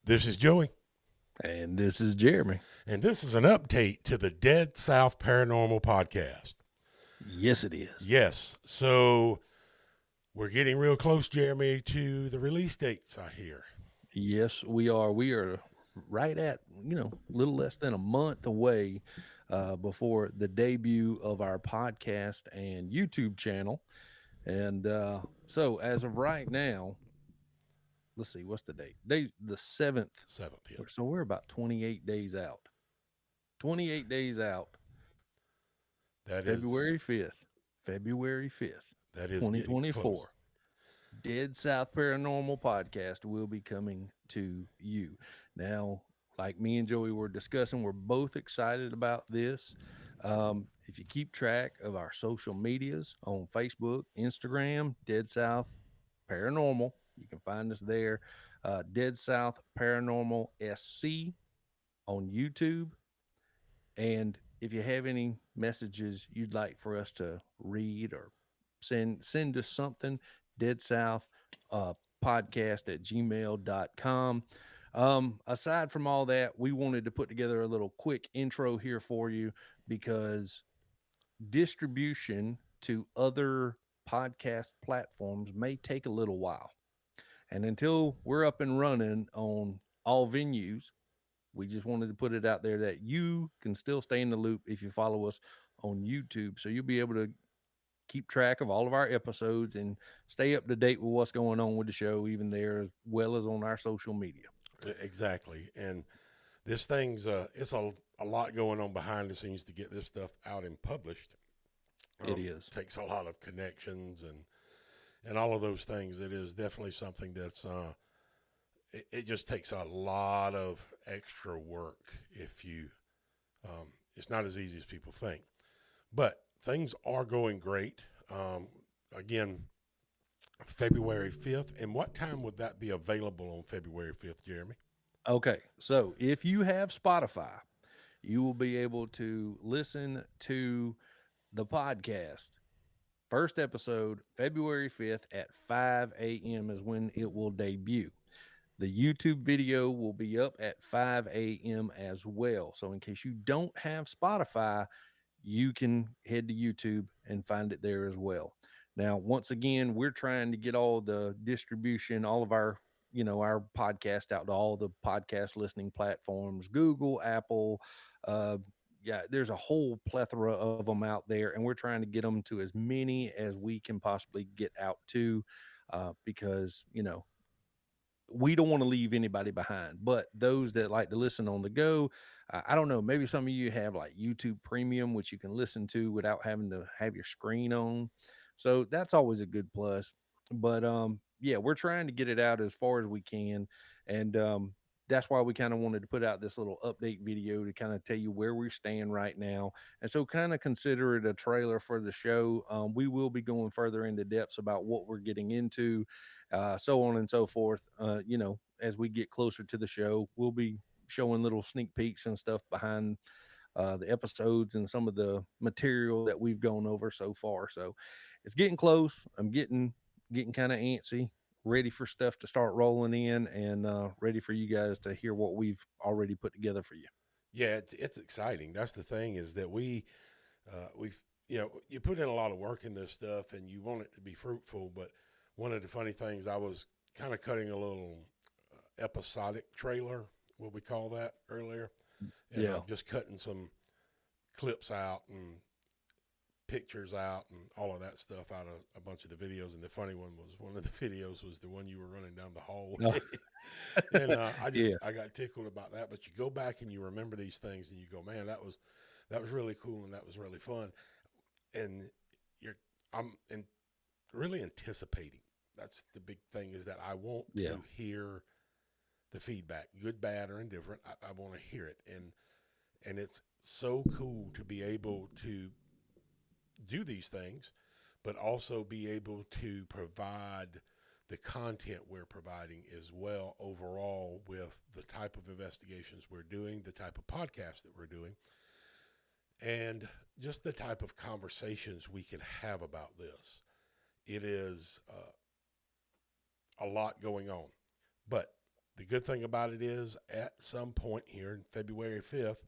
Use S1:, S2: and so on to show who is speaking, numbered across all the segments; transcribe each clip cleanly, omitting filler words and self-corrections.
S1: This is Joey,
S2: And this is Jeremy.
S1: and this is an update to the Dead South Paranormal podcast.
S2: Yes, it is.
S1: Yes, so we're getting real close, Jeremy, to the release dates, I hear.
S2: Yes, we are. We are right at, a little less than a month away before the debut of our podcast and YouTube channel. And so as of right now, let's see, what's the date? The 7th.
S1: 7th, yeah.
S2: So we're about 28 days out. 28 days out. February 5th. February 5th.
S1: That is
S2: 2024. Dead South Paranormal podcast will be coming to you. Now, like me and Joey were discussing, we're both excited about this. If you keep track of our social medias on Facebook, Instagram, Dead South Paranormal, you can find us there. Dead South Paranormal SC on YouTube. And if you have any messages you'd like for us to read or send us something, Dead South podcast at gmail.com. Aside from all that, we wanted to put together a little quick intro here for you because distribution to other podcast platforms may take a little while. And until we're up and running on all venues, we just wanted to put it out there that you can still stay in the loop if you follow us on YouTube. So you'll be able to keep track of all of our episodes and stay up to date with what's going on with the show, even there, as well as on our social media.
S1: Exactly. And this thing's, it's a lot going on behind the scenes to get this stuff out and published.
S2: It is.
S1: Takes a lot of connections and all of those things. It is definitely something that's, it just takes a lot of extra work if you, it's not as easy as people think. But things are going great. Again, February 5th. And what time would that be available on February 5th, Jeremy?
S2: Okay. So if you have Spotify, you will be able to listen to the podcast. First episode, February 5th at 5 a.m. is when it will debut. The YouTube video will be up at 5 a.m. as well. So in case you don't have Spotify, you can head to YouTube and find it there as well. Now, once again, we're trying to get all the distribution, all of our, our podcast out to all the podcast listening platforms, Google, Apple. There's a whole plethora of them out there, and we're trying to get them to as many as we can possibly get out to, because, we don't want to leave anybody behind. But those that like to listen on the go, I don't know, maybe some of you have like YouTube Premium, which you can listen to without having to have your screen on. So that's always a good plus. But yeah, we're trying to get it out as far as we can. And that's why we kind of wanted to put out this little update video to kind of tell you where we stand right now. And so kind of consider it a trailer for the show. We will be going further into depths about what we're getting into, so on and so forth. As we get closer to the show, we'll be showing little sneak peeks and stuff behind the episodes and some of the material that we've gone over so far. So it's getting close. I'm getting kind of antsy, ready for stuff to start rolling in, and ready for you guys to hear what we've already put together for you.
S1: Yeah, it's exciting. That's the thing, is that we've you put in a lot of work in this stuff and you want it to be fruitful. But one of the funny things, I was kind of cutting a little episodic trailer, what we call that, earlier. And just cutting some clips out and pictures out and all of that stuff out of a bunch of the videos. And the funny one of the videos was the one you were running down the hallway. And I got tickled about that. But you go back and you remember these things and you go, man, that was really cool and that was really fun. And I'm really anticipating. That's the big thing, is that I want to hear the feedback, good, bad, or indifferent. I want to hear it. And it's so cool to be able to do these things, but also be able to provide the content we're providing as well overall, with the type of investigations we're doing, the type of podcasts that we're doing, and just the type of conversations we can have about this. It is a lot going on, but The good thing about it is, at some point here in February 5th,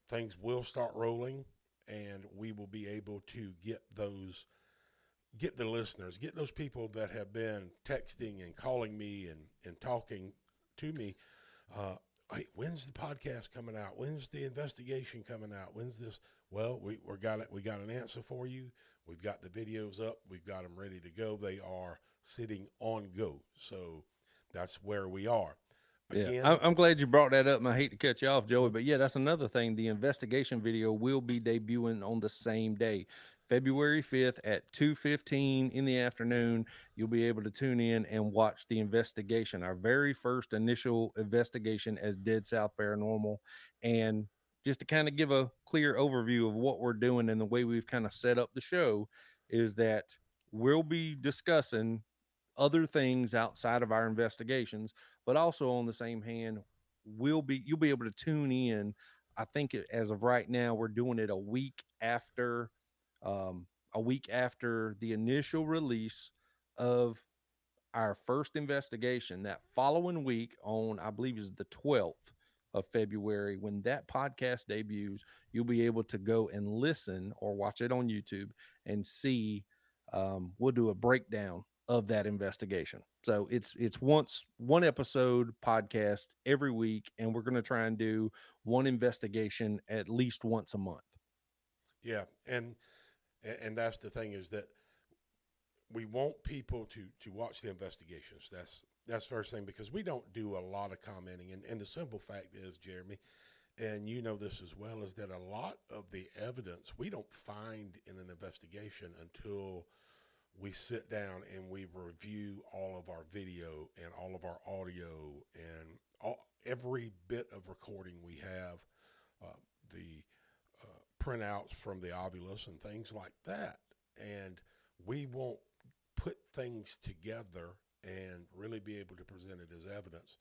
S1: things will start rolling, and we will be able to get the listeners, get those people that have been texting and calling me and talking to me. Uh, hey, when's the podcast coming out? When's the investigation coming out? When's this? Well, we got an answer for you. We've got the videos up. We've got them ready to go. They are sitting on go. So that's where we are.
S2: Yeah,
S1: Again,
S2: I'm glad you brought that up, and I hate to cut you off, Joey, but yeah, that's another thing. The investigation video will be debuting on the same day, February 5th at 2:15 in the afternoon. You'll be able to tune in and watch the investigation, our very first initial investigation as Dead South Paranormal. And just to kind of give a clear overview of what we're doing and the way we've kind of set up the show is that we'll be discussing other things outside of our investigations, but also on the same hand, you'll be able to tune in. I think as of right now, we're doing it um, a week after the initial release of our first investigation. That following week, on I believe is the 12th of February, when that podcast debuts, you'll be able to go and listen or watch it on YouTube and see. We'll do a breakdown of that investigation. So it's one episode podcast every week, and we're going to try and do one investigation at least once a month.
S1: yeah, and that's the thing, is that we want people to watch the investigations. That's first thing, because we don't do a lot of commenting, and the simple fact is, Jeremy, and you know this as well, is that a lot of the evidence we don't find in an investigation until we sit down and we review all of our video and all of our audio and every bit of recording we have, the printouts from the ovulus and things like that. And we won't put things together and really be able to present it as evidence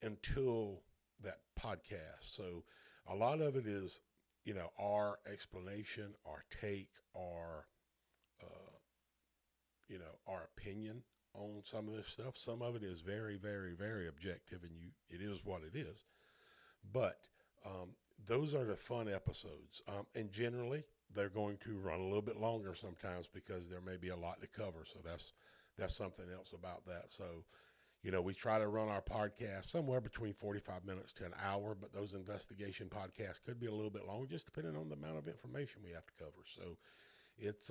S1: until that podcast. So a lot of it is, our explanation, our take, our opinion on some of this stuff. Some of it is very, very, very objective, and it is what it is. But those are the fun episodes, and generally they're going to run a little bit longer sometimes because there may be a lot to cover. So that's something else about that. So, we try to run our podcast somewhere between 45 minutes to an hour, but those investigation podcasts could be a little bit longer, just depending on the amount of information we have to cover. So it's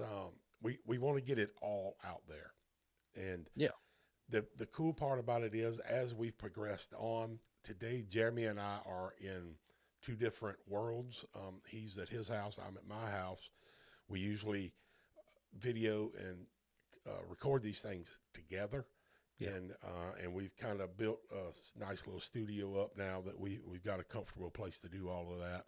S1: we want to get it all out there. And
S2: Yeah.
S1: the cool part about it is, as we've progressed on, today Jeremy and I are in two different worlds. He's at his house, I'm at my house. We usually video and record these things together. Yeah. And we've kind of built a nice little studio up now that we've got a comfortable place to do all of that.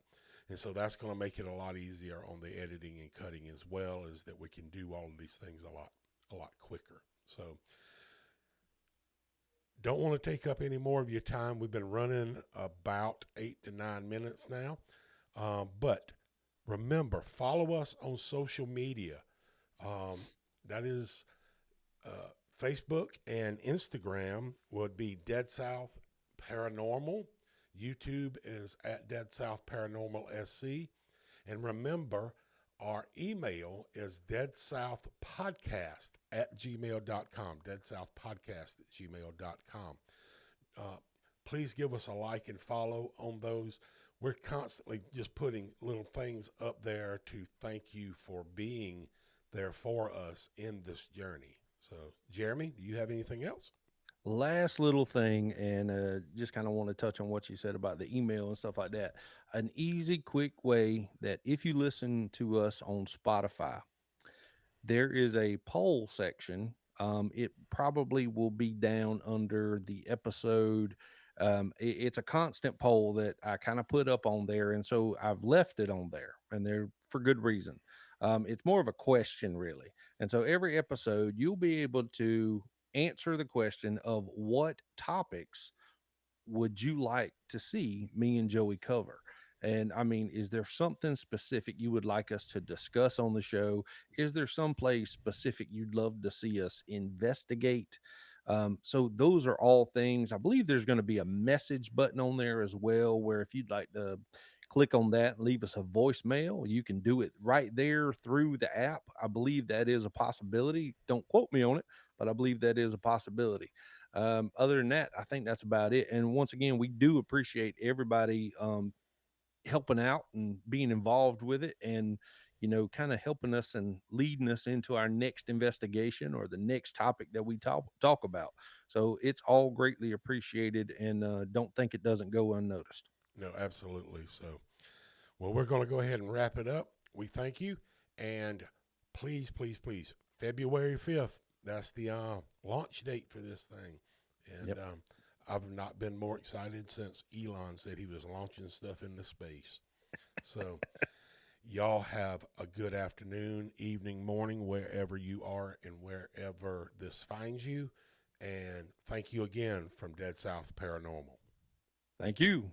S1: And so that's going to make it a lot easier on the editing and cutting, as well as that we can do all of these things a lot quicker. So don't want to take up any more of your time. We've been running about 8 to 9 minutes now. But remember, follow us on social media. That is Facebook and Instagram would be Dead South Paranormal. YouTube is at Dead South Paranormal SC. And remember, our email is deadsouthpodcast at gmail.com. Deadsouthpodcast at gmail.com. Please give us a like and follow on those. We're constantly just putting little things up there to thank you for being there for us in this journey. So, Jeremy, do you have anything else?
S2: Last little thing, and just kind of want to touch on what you said about the email and stuff like that. An easy, quick way that if you listen to us on Spotify, there is a poll section. It probably will be down under the episode. It's a constant poll that I kind of put up on there, and so I've left it on there, and they're for good reason. It's more of a question, really, and so every episode you'll be able to answer the question of what topics would you like to see me and Joey cover? And I mean, is there something specific you would like us to discuss on the show? Is there some place specific you'd love to see us investigate? So those are all things. I believe there's going to be a message button on there as well, where if you'd like to click on that and leave us a voicemail, you can do it right there through the app. I believe that is a possibility. Don't quote me on it, but I believe that is a possibility. Other than that, I think that's about it. And once again, we do appreciate everybody helping out and being involved with it, and kind of helping us and leading us into our next investigation or the next topic that we talk about. So it's all greatly appreciated, and don't think it doesn't go unnoticed.
S1: No, absolutely. So, well, we're going to go ahead and wrap it up. We thank you. And please, please, please, February 5th, that's the launch date for this thing. And
S2: Yep.
S1: I've not been more excited since Elon said he was launching stuff into space. So, y'all have a good afternoon, evening, morning, wherever you are and wherever this finds you. And thank you again from Dead South Paranormal.
S2: Thank you.